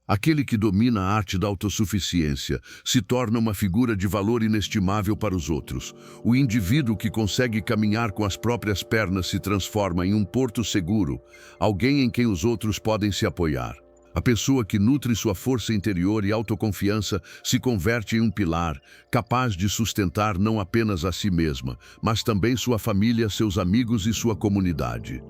Aquele que domina a arte da autossuficiência se torna uma figura de valor inestimável para os outros. O indivíduo que consegue caminhar com as próprias pernas se transforma em um porto seguro, alguém em quem os outros podem se apoiar. A pessoa que nutre sua força interior e autoconfiança se converte em um pilar, capaz de sustentar não apenas a si mesma, mas também sua família, seus amigos e sua comunidade.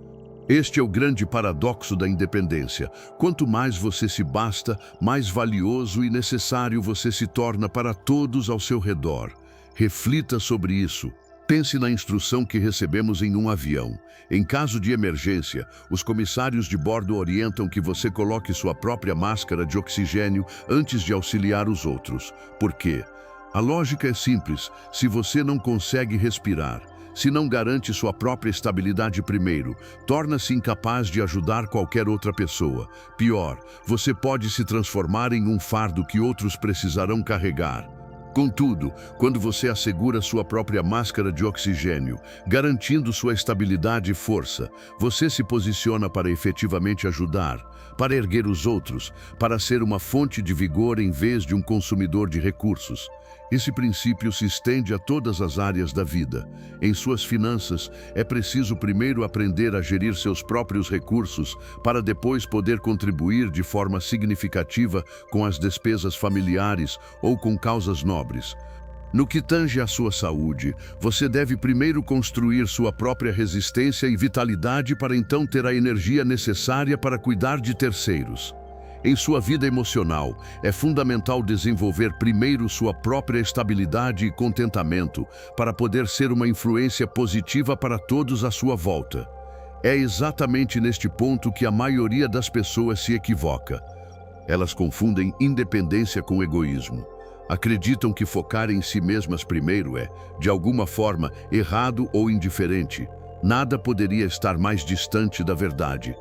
Este é o grande paradoxo da independência. Quanto mais você se basta, mais valioso e necessário você se torna para todos ao seu redor. Reflita sobre isso. Pense na instrução que recebemos em um avião. Em caso de emergência, os comissários de bordo orientam que você coloque sua própria máscara de oxigênio antes de auxiliar os outros. Por quê? A lógica é simples. Se você não consegue respirar, se não garante sua própria estabilidade primeiro, torna-se incapaz de ajudar qualquer outra pessoa. Pior, você pode se transformar em um fardo que outros precisarão carregar. Contudo, quando você assegura sua própria máscara de oxigênio, garantindo sua estabilidade e força, você se posiciona para efetivamente ajudar, para erguer os outros, para ser uma fonte de vigor em vez de um consumidor de recursos. Esse princípio se estende a todas as áreas da vida. Em suas finanças, é preciso primeiro aprender a gerir seus próprios recursos para depois poder contribuir de forma significativa com as despesas familiares ou com causas nobres. No que tange à sua saúde, você deve primeiro construir sua própria resistência e vitalidade para então ter a energia necessária para cuidar de terceiros. Em sua vida emocional, é fundamental desenvolver primeiro sua própria estabilidade e contentamento para poder ser uma influência positiva para todos à sua volta. É exatamente neste ponto que a maioria das pessoas se equivoca. Elas confundem independência com egoísmo. Acreditam que focar em si mesmas primeiro é, de alguma forma, errado ou indiferente. Nada poderia estar mais distante da verdade.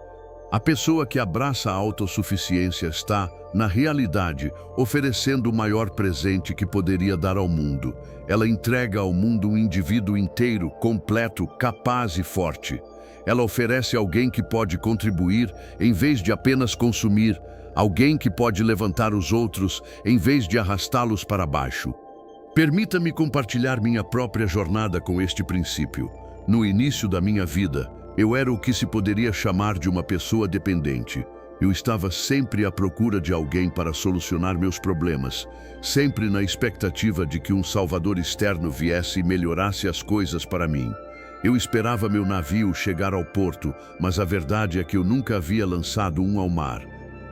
A pessoa que abraça a autossuficiência está, na realidade, oferecendo o maior presente que poderia dar ao mundo. Ela entrega ao mundo um indivíduo inteiro, completo, capaz e forte. Ela oferece alguém que pode contribuir em vez de apenas consumir, alguém que pode levantar os outros em vez de arrastá-los para baixo. Permita-me compartilhar minha própria jornada com este princípio. No início da minha vida, eu era o que se poderia chamar de uma pessoa dependente. Eu estava sempre à procura de alguém para solucionar meus problemas, sempre na expectativa de que um salvador externo viesse e melhorasse as coisas para mim. Eu esperava meu navio chegar ao porto, mas a verdade é que eu nunca havia lançado um ao mar.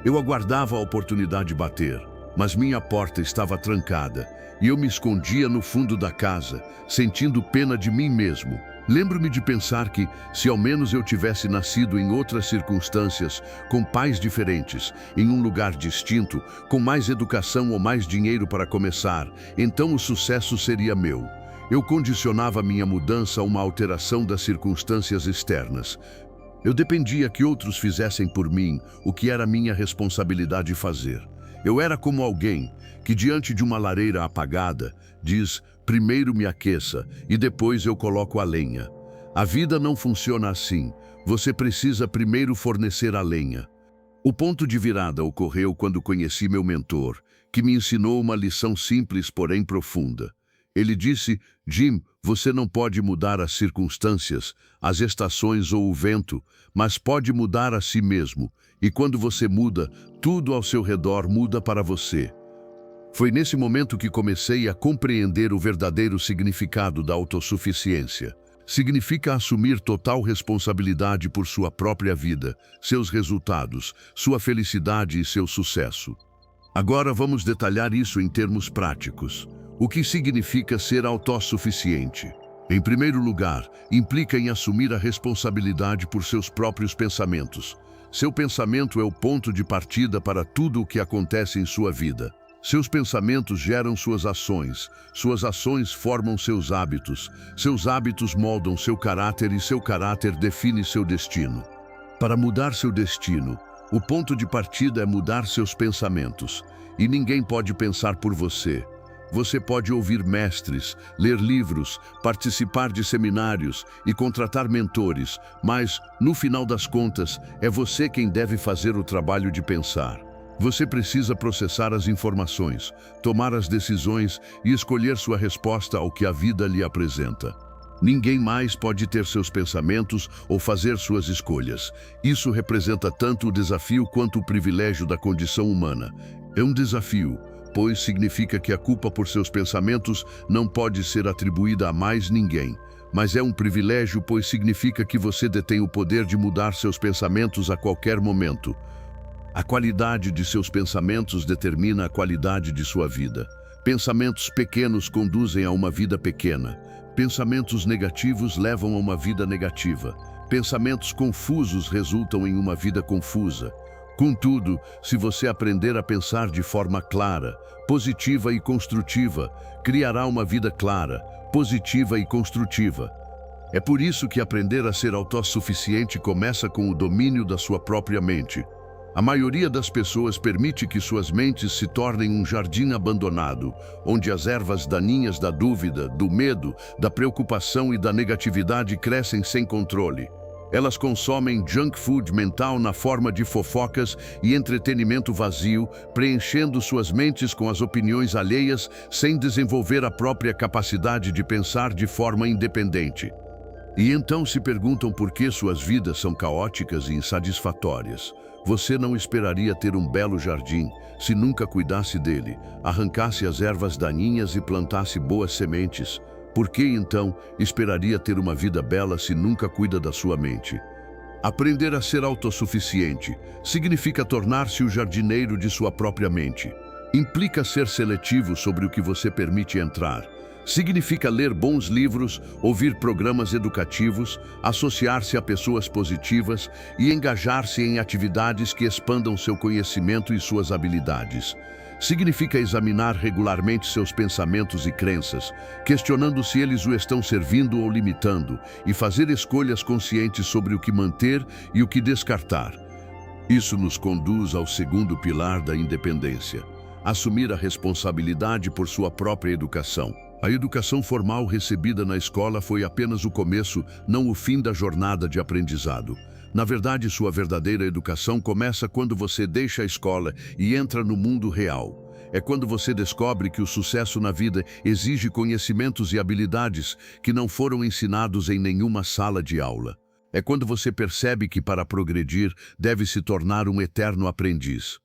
Eu aguardava a oportunidade bater, mas minha porta estava trancada e eu me escondia no fundo da casa, sentindo pena de mim mesmo. Lembro-me de pensar que, se ao menos eu tivesse nascido em outras circunstâncias, com pais diferentes, em um lugar distinto, com mais educação ou mais dinheiro para começar, então o sucesso seria meu. Eu condicionava minha mudança a uma alteração das circunstâncias externas. Eu dependia que outros fizessem por mim o que era minha responsabilidade fazer. Eu era como alguém que, diante de uma lareira apagada, diz: primeiro me aqueça e depois eu coloco a lenha. A vida não funciona assim. Você precisa primeiro fornecer a lenha. O ponto de virada ocorreu quando conheci meu mentor, que me ensinou uma lição simples, porém profunda. Ele disse: Jim, você não pode mudar as circunstâncias, as estações ou o vento, mas pode mudar a si mesmo. E quando você muda, tudo ao seu redor muda para você. Foi nesse momento que comecei a compreender o verdadeiro significado da autossuficiência. Significa assumir total responsabilidade por sua própria vida, seus resultados, sua felicidade e seu sucesso. Agora vamos detalhar isso em termos práticos. O que significa ser autossuficiente? Em primeiro lugar, implica em assumir a responsabilidade por seus próprios pensamentos. Seu pensamento é o ponto de partida para tudo o que acontece em sua vida. Seus pensamentos geram suas ações formam seus hábitos moldam seu caráter e seu caráter define seu destino. Para mudar seu destino, o ponto de partida é mudar seus pensamentos. E ninguém pode pensar por você. Você pode ouvir mestres, ler livros, participar de seminários e contratar mentores, mas, no final das contas, é você quem deve fazer o trabalho de pensar. Você precisa processar as informações, tomar as decisões e escolher sua resposta ao que a vida lhe apresenta. Ninguém mais pode ter seus pensamentos ou fazer suas escolhas. Isso representa tanto o desafio quanto o privilégio da condição humana. É um desafio, pois significa que a culpa por seus pensamentos não pode ser atribuída a mais ninguém. Mas é um privilégio, pois significa que você detém o poder de mudar seus pensamentos a qualquer momento. A qualidade de seus pensamentos determina a qualidade de sua vida. Pensamentos pequenos conduzem a uma vida pequena. Pensamentos negativos levam a uma vida negativa. Pensamentos confusos resultam em uma vida confusa. Contudo, se você aprender a pensar de forma clara, positiva e construtiva, criará uma vida clara, positiva e construtiva. É por isso que aprender a ser autossuficiente começa com o domínio da sua própria mente. A maioria das pessoas permite que suas mentes se tornem um jardim abandonado, onde as ervas daninhas da dúvida, do medo, da preocupação e da negatividade crescem sem controle. Elas consomem junk food mental na forma de fofocas e entretenimento vazio, preenchendo suas mentes com as opiniões alheias sem desenvolver a própria capacidade de pensar de forma independente. E então se perguntam por que suas vidas são caóticas e insatisfatórias. Você não esperaria ter um belo jardim se nunca cuidasse dele, arrancasse as ervas daninhas e plantasse boas sementes. Por que então esperaria ter uma vida bela se nunca cuida da sua mente? Aprender a ser autossuficiente significa tornar-se o jardineiro de sua própria mente. Implica ser seletivo sobre o que você permite entrar. Significa ler bons livros, ouvir programas educativos, associar-se a pessoas positivas e engajar-se em atividades que expandam seu conhecimento e suas habilidades. Significa examinar regularmente seus pensamentos e crenças, questionando se eles o estão servindo ou limitando, e fazer escolhas conscientes sobre o que manter e o que descartar. Isso nos conduz ao segundo pilar da independência: assumir a responsabilidade por sua própria educação. A educação formal recebida na escola foi apenas o começo, não o fim da jornada de aprendizado. Na verdade, sua verdadeira educação começa quando você deixa a escola e entra no mundo real. É quando você descobre que o sucesso na vida exige conhecimentos e habilidades que não foram ensinados em nenhuma sala de aula. É quando você percebe que, para progredir, deve se tornar um eterno aprendiz.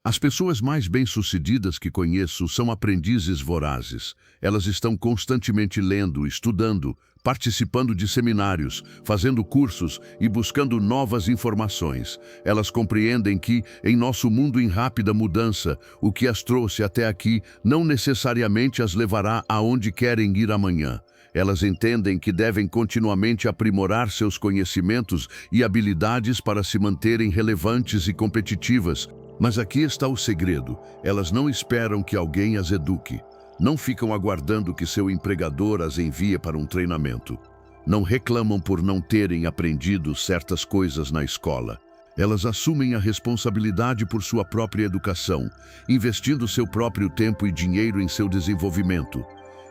As pessoas mais bem-sucedidas que conheço são aprendizes vorazes. Elas estão constantemente lendo, estudando, participando de seminários, fazendo cursos e buscando novas informações. Elas compreendem que, em nosso mundo em rápida mudança, o que as trouxe até aqui não necessariamente as levará aonde querem ir amanhã. Elas entendem que devem continuamente aprimorar seus conhecimentos e habilidades para se manterem relevantes e competitivas. Mas aqui está o segredo: elas não esperam que alguém as eduque. Não ficam aguardando que seu empregador as envie para um treinamento. Não reclamam por não terem aprendido certas coisas na escola. Elas assumem a responsabilidade por sua própria educação, investindo seu próprio tempo e dinheiro em seu desenvolvimento.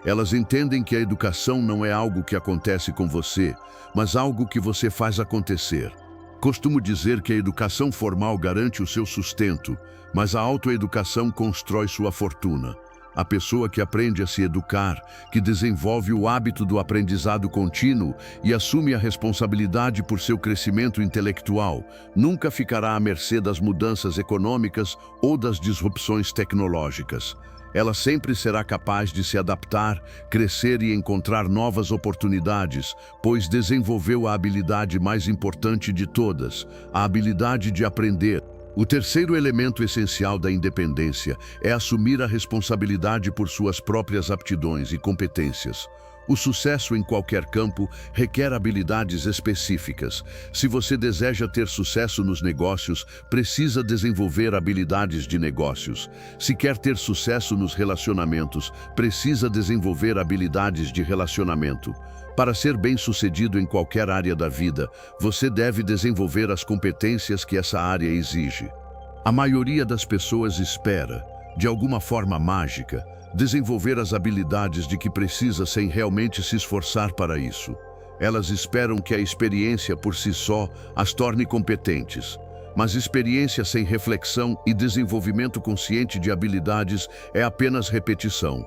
Elas entendem que a educação não é algo que acontece com você, mas algo que você faz acontecer. Costumo dizer que a educação formal garante o seu sustento, mas a autoeducação constrói sua fortuna. A pessoa que aprende a se educar, que desenvolve o hábito do aprendizado contínuo e assume a responsabilidade por seu crescimento intelectual, nunca ficará à mercê das mudanças econômicas ou das disrupções tecnológicas. Ela sempre será capaz de se adaptar, crescer e encontrar novas oportunidades, pois desenvolveu a habilidade mais importante de todas, a habilidade de aprender. O terceiro elemento essencial da independência é assumir a responsabilidade por suas próprias aptidões e competências. O sucesso em qualquer campo requer habilidades específicas. Se você deseja ter sucesso nos negócios, precisa desenvolver habilidades de negócios. Se quer ter sucesso nos relacionamentos, precisa desenvolver habilidades de relacionamento. Para ser bem-sucedido em qualquer área da vida, você deve desenvolver as competências que essa área exige. A maioria das pessoas espera, de alguma forma mágica, desenvolver as habilidades de que precisa sem realmente se esforçar para isso. Elas esperam que a experiência por si só as torne competentes. mas experiência sem reflexão e desenvolvimento consciente de habilidades é apenas repetição.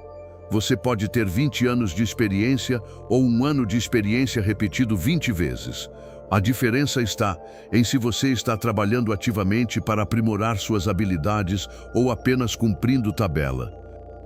Você pode ter 20 anos de experiência ou um ano de experiência repetido 20 vezes. A diferença está em se você está trabalhando ativamente para aprimorar suas habilidades ou apenas cumprindo tabela.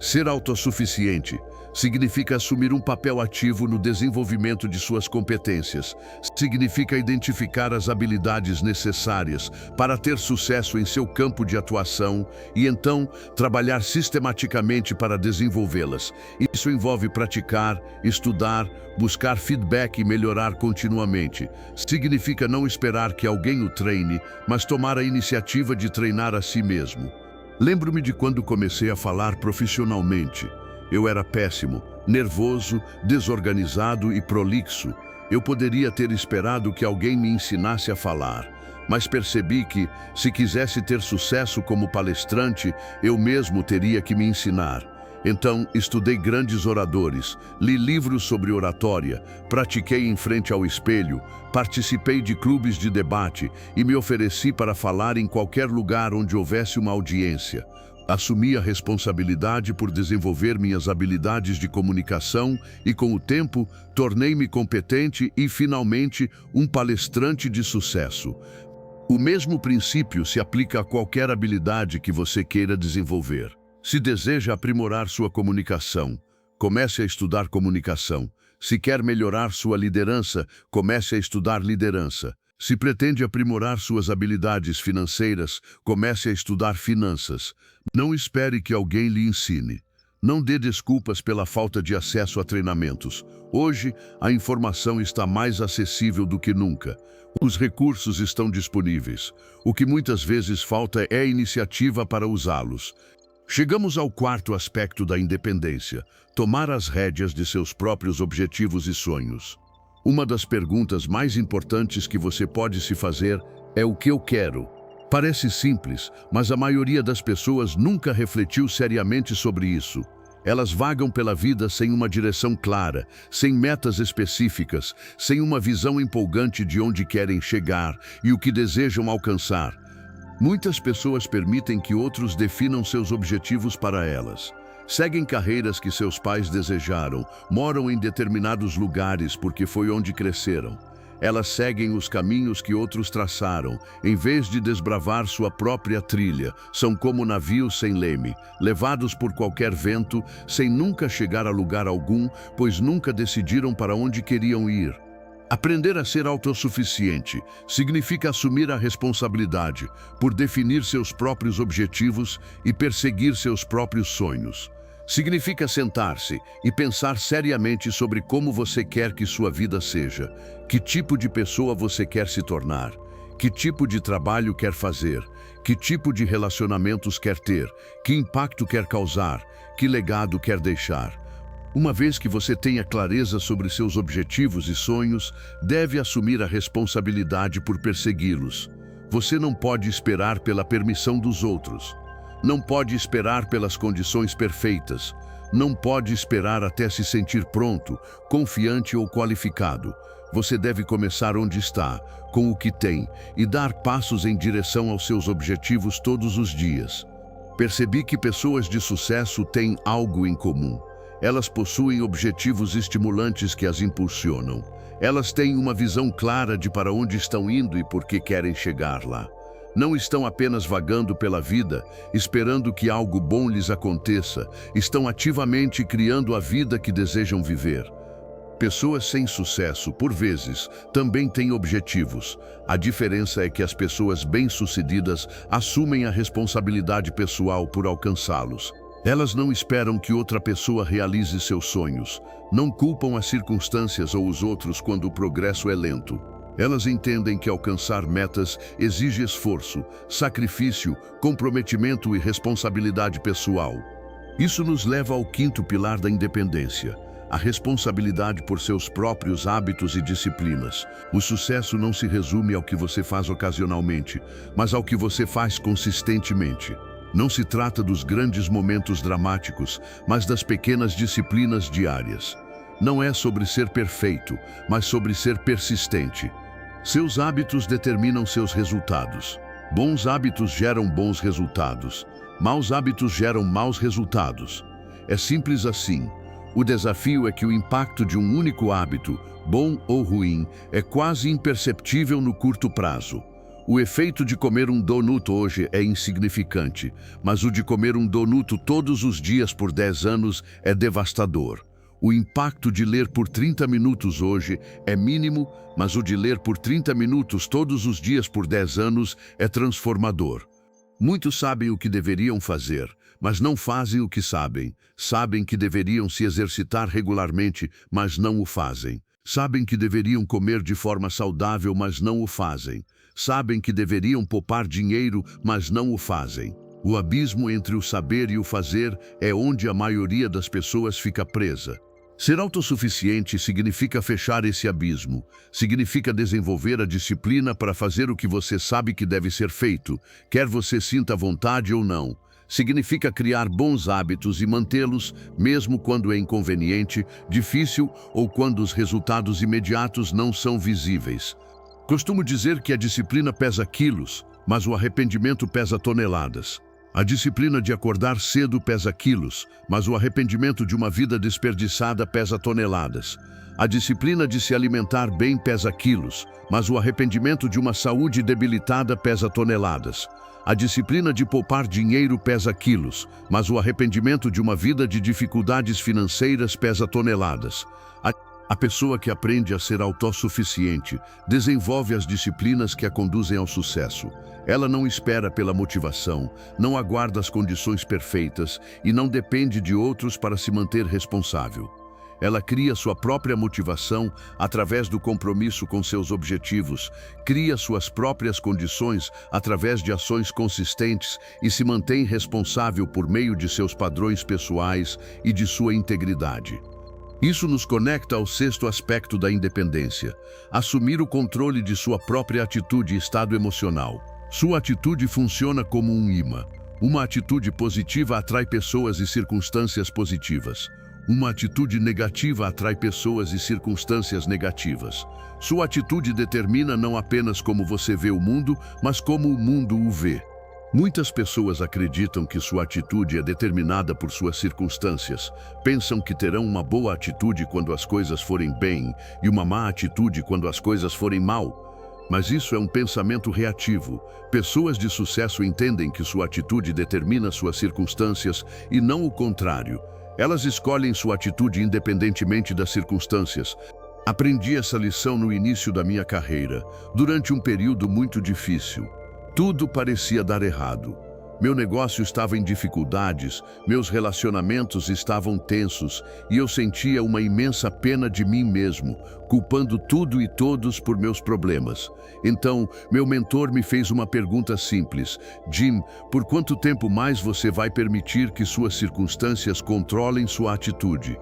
Ser autossuficiente significa assumir um papel ativo no desenvolvimento de suas competências. Significa identificar as habilidades necessárias para ter sucesso em seu campo de atuação e então trabalhar sistematicamente para desenvolvê-las. Isso envolve praticar, estudar, buscar feedback e melhorar continuamente. Significa não esperar que alguém o treine, mas tomar a iniciativa de treinar a si mesmo. Lembro-me de quando comecei a falar profissionalmente. Eu era péssimo, nervoso, desorganizado e prolixo. Eu poderia ter esperado que alguém me ensinasse a falar, mas percebi que, se quisesse ter sucesso como palestrante, eu mesmo teria que me ensinar. Então, estudei grandes oradores, li livros sobre oratória, pratiquei em frente ao espelho, participei de clubes de debate e me ofereci para falar em qualquer lugar onde houvesse uma audiência. Assumi a responsabilidade por desenvolver minhas habilidades de comunicação e, com o tempo, tornei-me competente e, finalmente, um palestrante de sucesso. O mesmo princípio se aplica a qualquer habilidade que você queira desenvolver. Se deseja aprimorar sua comunicação, comece a estudar comunicação. Se quer melhorar sua liderança, comece a estudar liderança. Se pretende aprimorar suas habilidades financeiras, comece a estudar finanças. Não espere que alguém lhe ensine. Não dê desculpas pela falta de acesso a treinamentos. Hoje, a informação está mais acessível do que nunca. Os recursos estão disponíveis. O que muitas vezes falta é a iniciativa para usá-los. Chegamos ao quarto aspecto da independência: tomar as rédeas de seus próprios objetivos e sonhos. Uma das perguntas mais importantes que você pode se fazer é: o que eu quero? Parece simples, mas a maioria das pessoas nunca refletiu seriamente sobre isso. Elas vagam pela vida sem uma direção clara, sem metas específicas, sem uma visão empolgante de onde querem chegar e o que desejam alcançar. Muitas pessoas permitem que outros definam seus objetivos para elas. Seguem carreiras que seus pais desejaram, moram em determinados lugares porque foi onde cresceram. Elas seguem os caminhos que outros traçaram, em vez de desbravar sua própria trilha. São como navios sem leme, levados por qualquer vento, sem nunca chegar a lugar algum, pois nunca decidiram para onde queriam ir. Aprender a ser autossuficiente significa assumir a responsabilidade por definir seus próprios objetivos e perseguir seus próprios sonhos. Significa sentar-se e pensar seriamente sobre como você quer que sua vida seja, que tipo de pessoa você quer se tornar, que tipo de trabalho quer fazer, que tipo de relacionamentos quer ter, que impacto quer causar, que legado quer deixar. Uma vez que você tenha clareza sobre seus objetivos e sonhos, deve assumir a responsabilidade por persegui-los. Você não pode esperar pela permissão dos outros. Não pode esperar pelas condições perfeitas. Não pode esperar até se sentir pronto, confiante ou qualificado. Você deve começar onde está, com o que tem, e dar passos em direção aos seus objetivos todos os dias. Percebi que pessoas de sucesso têm algo em comum. Elas possuem objetivos estimulantes que as impulsionam. Elas têm uma visão clara de para onde estão indo e por que querem chegar lá. Não estão apenas vagando pela vida, esperando que algo bom lhes aconteça. Estão ativamente criando a vida que desejam viver. Pessoas sem sucesso, por vezes, também têm objetivos. A diferença é que as pessoas bem-sucedidas assumem a responsabilidade pessoal por alcançá-los. Elas não esperam que outra pessoa realize seus sonhos. Não culpam as circunstâncias ou os outros quando o progresso é lento. Elas entendem que alcançar metas exige esforço, sacrifício, comprometimento e responsabilidade pessoal. Isso nos leva ao quinto pilar da independência: a responsabilidade por seus próprios hábitos e disciplinas. O sucesso não se resume ao que você faz ocasionalmente, mas ao que você faz consistentemente. Não se trata dos grandes momentos dramáticos, mas das pequenas disciplinas diárias. Não é sobre ser perfeito, mas sobre ser persistente. Seus hábitos determinam seus resultados. Bons hábitos geram bons resultados. Maus hábitos geram maus resultados. É simples assim. O desafio é que o impacto de um único hábito, bom ou ruim, é quase imperceptível no curto prazo. O efeito de comer um donut hoje é insignificante, mas o de comer um donut todos os dias por 10 anos é devastador. O impacto de ler por 30 minutos hoje é mínimo, mas o de ler por 30 minutos todos os dias por 10 anos é transformador. Muitos sabem o que deveriam fazer, mas não fazem o que sabem. Sabem que deveriam se exercitar regularmente, mas não o fazem. Sabem que deveriam comer de forma saudável, mas não o fazem. Sabem que deveriam poupar dinheiro, mas não o fazem. O abismo entre o saber e o fazer é onde a maioria das pessoas fica presa. Ser autossuficiente significa fechar esse abismo. Significa desenvolver a disciplina para fazer o que você sabe que deve ser feito, quer você sinta vontade ou não. Significa criar bons hábitos e mantê-los, mesmo quando é inconveniente, difícil ou quando os resultados imediatos não são visíveis. Costumo dizer que a disciplina pesa quilos, mas o arrependimento pesa toneladas. A disciplina de acordar cedo pesa quilos, mas o arrependimento de uma vida desperdiçada pesa toneladas. A disciplina de se alimentar bem pesa quilos, mas o arrependimento de uma saúde debilitada pesa toneladas. A disciplina de poupar dinheiro pesa quilos, mas o arrependimento de uma vida de dificuldades financeiras pesa toneladas. A pessoa que aprende a ser autossuficiente desenvolve as disciplinas que a conduzem ao sucesso. Ela não espera pela motivação, não aguarda as condições perfeitas e não depende de outros para se manter responsável. Ela cria sua própria motivação através do compromisso com seus objetivos, cria suas próprias condições através de ações consistentes e se mantém responsável por meio de seus padrões pessoais e de sua integridade. Isso nos conecta ao sexto aspecto da independência: assumir o controle de sua própria atitude e estado emocional. Sua atitude funciona como um imã. Uma atitude positiva atrai pessoas e circunstâncias positivas. Uma atitude negativa atrai pessoas e circunstâncias negativas. Sua atitude determina não apenas como você vê o mundo, mas como o mundo o vê. Muitas pessoas acreditam que sua atitude é determinada por suas circunstâncias. Pensam que terão uma boa atitude quando as coisas forem bem e uma má atitude quando as coisas forem mal. Mas isso é um pensamento reativo. Pessoas de sucesso entendem que sua atitude determina suas circunstâncias e não o contrário. Elas escolhem sua atitude independentemente das circunstâncias. Aprendi essa lição no início da minha carreira, durante um período muito difícil. Tudo parecia dar errado. Meu negócio estava em dificuldades, meus relacionamentos estavam tensos e eu sentia uma imensa pena de mim mesmo, culpando tudo e todos por meus problemas. Então, meu mentor me fez uma pergunta simples: Jim, por quanto tempo mais você vai permitir que suas circunstâncias controlem sua atitude?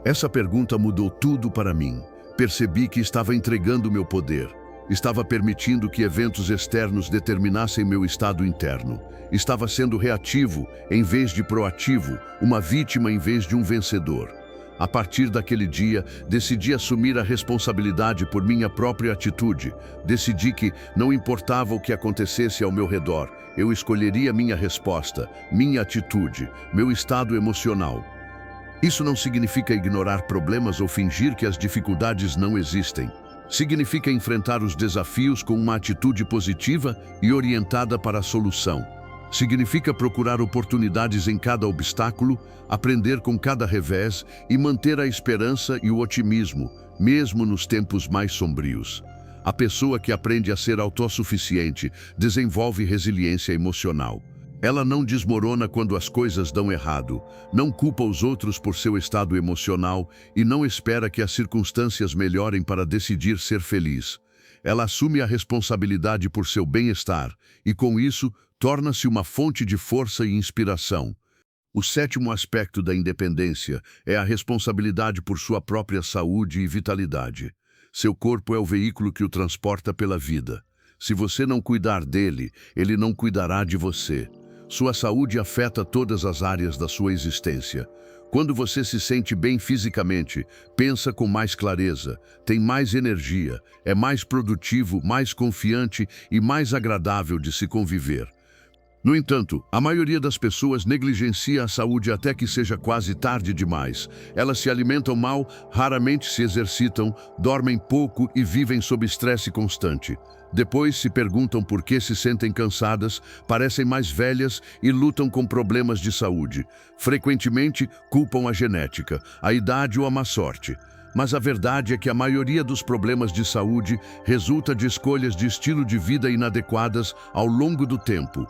Essa pergunta mudou tudo para mim. Percebi que estava entregando meu poder. Estava permitindo que eventos externos determinassem meu estado interno. Estava sendo reativo em vez de proativo, uma vítima em vez de um vencedor. A partir daquele dia, decidi assumir a responsabilidade por minha própria atitude. Decidi que, não importava o que acontecesse ao meu redor, eu escolheria minha resposta, minha atitude, meu estado emocional. Isso não significa ignorar problemas ou fingir que as dificuldades não existem. Significa enfrentar os desafios com uma atitude positiva e orientada para a solução. Significa procurar oportunidades em cada obstáculo, aprender com cada revés e manter a esperança e o otimismo, mesmo nos tempos mais sombrios. A pessoa que aprende a ser autossuficiente desenvolve resiliência emocional. Ela não desmorona quando as coisas dão errado, não culpa os outros por seu estado emocional e não espera que as circunstâncias melhorem para decidir ser feliz. Ela assume a responsabilidade por seu bem-estar e, com isso, torna-se uma fonte de força e inspiração. O sétimo aspecto da independência é a responsabilidade por sua própria saúde e vitalidade. Seu corpo é o veículo que o transporta pela vida. Se você não cuidar dele, ele não cuidará de você. Sua saúde afeta todas as áreas da sua existência. Quando você se sente bem fisicamente, pensa com mais clareza, tem mais energia, é mais produtivo, mais confiante e mais agradável de se conviver. No entanto, a maioria das pessoas negligencia a saúde até que seja quase tarde demais. Elas se alimentam mal, raramente se exercitam, dormem pouco e vivem sob estresse constante. Depois se perguntam por que se sentem cansadas, parecem mais velhas e lutam com problemas de saúde. Frequentemente, culpam a genética, a idade ou a má sorte. Mas a verdade é que a maioria dos problemas de saúde resulta de escolhas de estilo de vida inadequadas ao longo do tempo.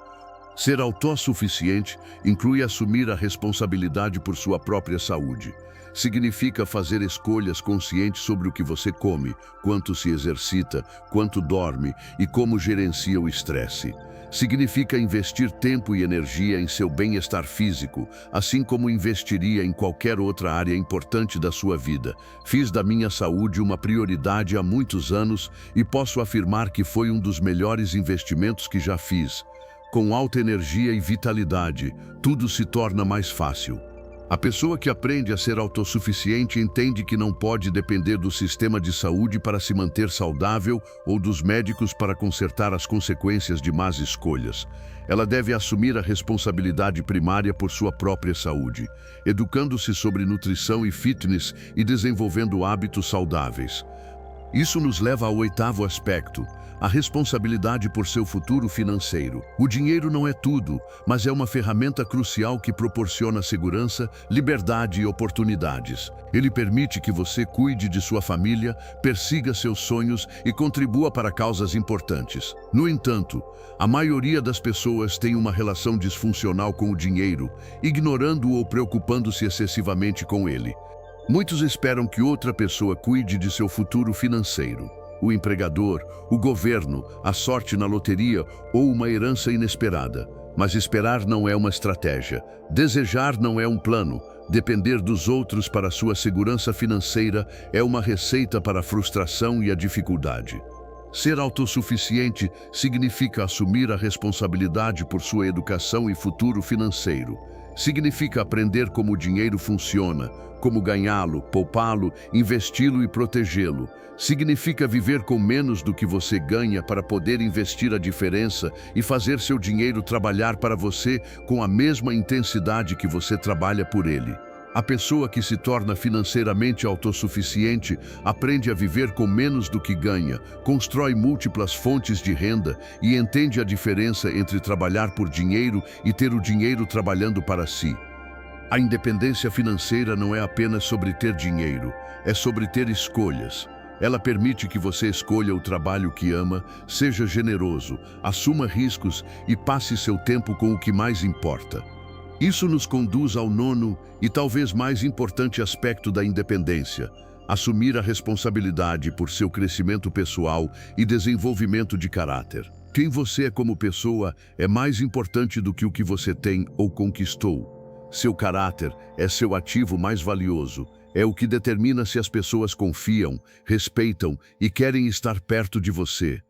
Ser autossuficiente inclui assumir a responsabilidade por sua própria saúde. Significa fazer escolhas conscientes sobre o que você come, quanto se exercita, quanto dorme e como gerencia o estresse. Significa investir tempo e energia em seu bem-estar físico, assim como investiria em qualquer outra área importante da sua vida. Fiz da minha saúde uma prioridade há muitos anos e posso afirmar que foi um dos melhores investimentos que já fiz. Com alta energia e vitalidade, tudo se torna mais fácil. A pessoa que aprende a ser autossuficiente entende que não pode depender do sistema de saúde para se manter saudável ou dos médicos para consertar as consequências de más escolhas. Ela deve assumir a responsabilidade primária por sua própria saúde, educando-se sobre nutrição e fitness e desenvolvendo hábitos saudáveis. Isso nos leva ao oitavo aspecto, a responsabilidade por seu futuro financeiro. O dinheiro não é tudo, mas é uma ferramenta crucial que proporciona segurança, liberdade e oportunidades. Ele permite que você cuide de sua família, persiga seus sonhos e contribua para causas importantes. No entanto, a maioria das pessoas tem uma relação disfuncional com o dinheiro, ignorando-o ou preocupando-se excessivamente com ele. Muitos esperam que outra pessoa cuide de seu futuro financeiro. O empregador, o governo, a sorte na loteria ou uma herança inesperada. Mas esperar não é uma estratégia. Desejar não é um plano. Depender dos outros para sua segurança financeira é uma receita para a frustração e a dificuldade. Ser autossuficiente significa assumir a responsabilidade por sua educação e futuro financeiro. Significa aprender como o dinheiro funciona, como ganhá-lo, poupá-lo, investi-lo e protegê-lo. Significa viver com menos do que você ganha para poder investir a diferença e fazer seu dinheiro trabalhar para você com a mesma intensidade que você trabalha por ele. A pessoa que se torna financeiramente autossuficiente aprende a viver com menos do que ganha, constrói múltiplas fontes de renda e entende a diferença entre trabalhar por dinheiro e ter o dinheiro trabalhando para si. A independência financeira não é apenas sobre ter dinheiro, é sobre ter escolhas. Ela permite que você escolha o trabalho que ama, seja generoso, assuma riscos e passe seu tempo com o que mais importa. Isso nos conduz ao nono e talvez mais importante aspecto da independência: assumir a responsabilidade por seu crescimento pessoal e desenvolvimento de caráter. Quem você é como pessoa é mais importante do que o que você tem ou conquistou. Seu caráter é seu ativo mais valioso. É o que determina se as pessoas confiam, respeitam e querem estar perto de você.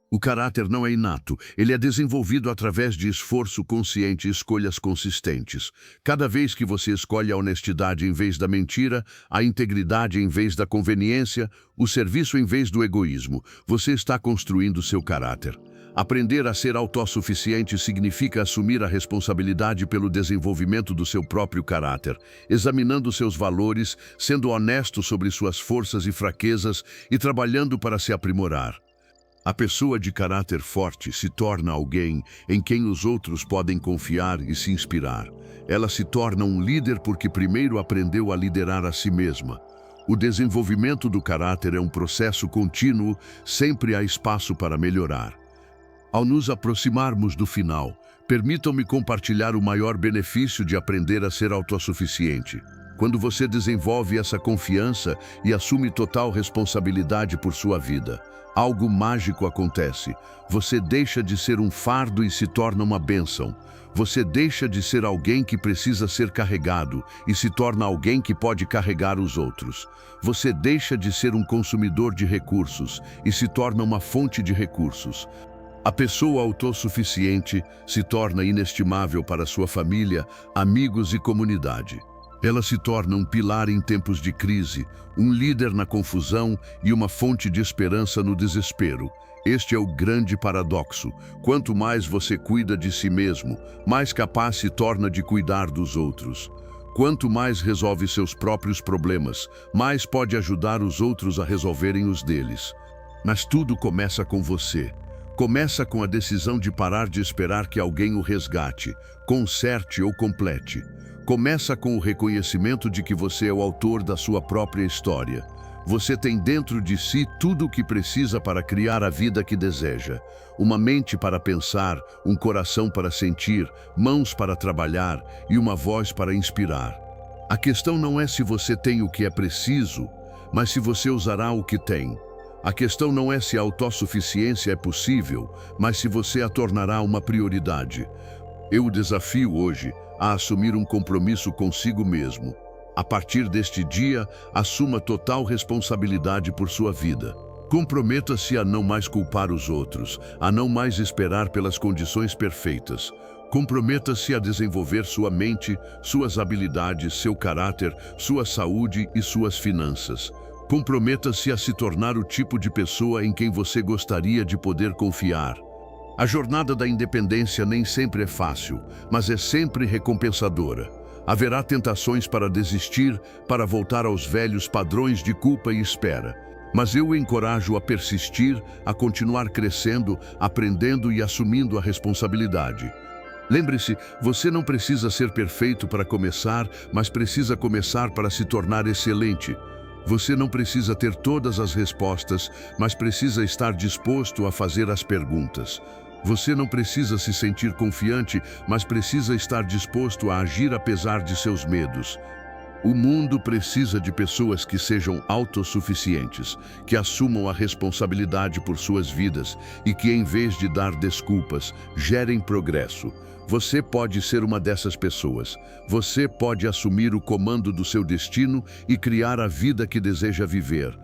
O caráter não é inato, ele é desenvolvido através de esforço consciente e escolhas consistentes. Cada vez que você escolhe a honestidade em vez da mentira, a integridade em vez da conveniência, o serviço em vez do egoísmo, você está construindo seu caráter. Aprender a ser autossuficiente significa assumir a responsabilidade pelo desenvolvimento do seu próprio caráter, examinando seus valores, sendo honesto sobre suas forças e fraquezas e trabalhando para se aprimorar. A pessoa de caráter forte se torna alguém em quem os outros podem confiar e se inspirar. Ela se torna um líder porque primeiro aprendeu a liderar a si mesma. O desenvolvimento do caráter é um processo contínuo, sempre há espaço para melhorar. Ao nos aproximarmos do final, permitam-me compartilhar o maior benefício de aprender a ser autossuficiente. Quando você desenvolve essa confiança e assume total responsabilidade por sua vida, algo mágico acontece. Você deixa de ser um fardo e se torna uma bênção. Você deixa de ser alguém que precisa ser carregado e se torna alguém que pode carregar os outros. Você deixa de ser um consumidor de recursos e se torna uma fonte de recursos. A pessoa autossuficiente se torna inestimável para sua família, amigos e comunidade. Ela se torna um pilar em tempos de crise, um líder na confusão e uma fonte de esperança no desespero. Este é o grande paradoxo. Quanto mais você cuida de si mesmo, mais capaz se torna de cuidar dos outros. Quanto mais resolve seus próprios problemas, mais pode ajudar os outros a resolverem os deles. Mas tudo começa com você. Começa com a decisão de parar de esperar que alguém o resgate, conserte ou complete. Começa com o reconhecimento de que você é o autor da sua própria história. Você tem dentro de si tudo o que precisa para criar a vida que deseja. Uma mente para pensar, um coração para sentir, mãos para trabalhar e uma voz para inspirar. A questão não é se você tem o que é preciso, mas se você usará o que tem. A questão não é se a autossuficiência é possível, mas se você a tornará uma prioridade. Eu o desafio hoje a assumir um compromisso consigo mesmo. A partir deste dia, assuma total responsabilidade por sua vida. Comprometa-se a não mais culpar os outros, a não mais esperar pelas condições perfeitas. Comprometa-se a desenvolver sua mente, suas habilidades, seu caráter, sua saúde e suas finanças. Comprometa-se a se tornar o tipo de pessoa em quem você gostaria de poder confiar. A jornada da independência nem sempre é fácil, mas é sempre recompensadora. Haverá tentações para desistir, para voltar aos velhos padrões de culpa e espera. Mas eu o encorajo a persistir, a continuar crescendo, aprendendo e assumindo a responsabilidade. Lembre-se, você não precisa ser perfeito para começar, mas precisa começar para se tornar excelente. Você não precisa ter todas as respostas, mas precisa estar disposto a fazer as perguntas. Você não precisa se sentir confiante, mas precisa estar disposto a agir apesar de seus medos. O mundo precisa de pessoas que sejam autossuficientes, que assumam a responsabilidade por suas vidas e que, em vez de dar desculpas, gerem progresso. Você pode ser uma dessas pessoas. Você pode assumir o comando do seu destino e criar a vida que deseja viver.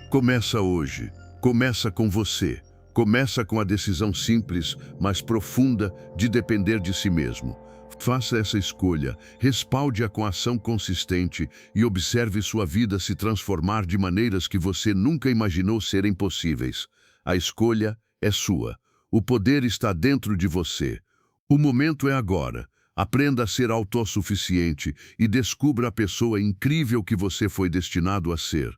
Começa hoje. Começa com você. Começa com a decisão simples, mas profunda, de depender de si mesmo. Faça essa escolha, respalde-a com ação consistente e observe sua vida se transformar de maneiras que você nunca imaginou serem possíveis. A escolha é sua. O poder está dentro de você. O momento é agora. Aprenda a ser autossuficiente e descubra a pessoa incrível que você foi destinado a ser.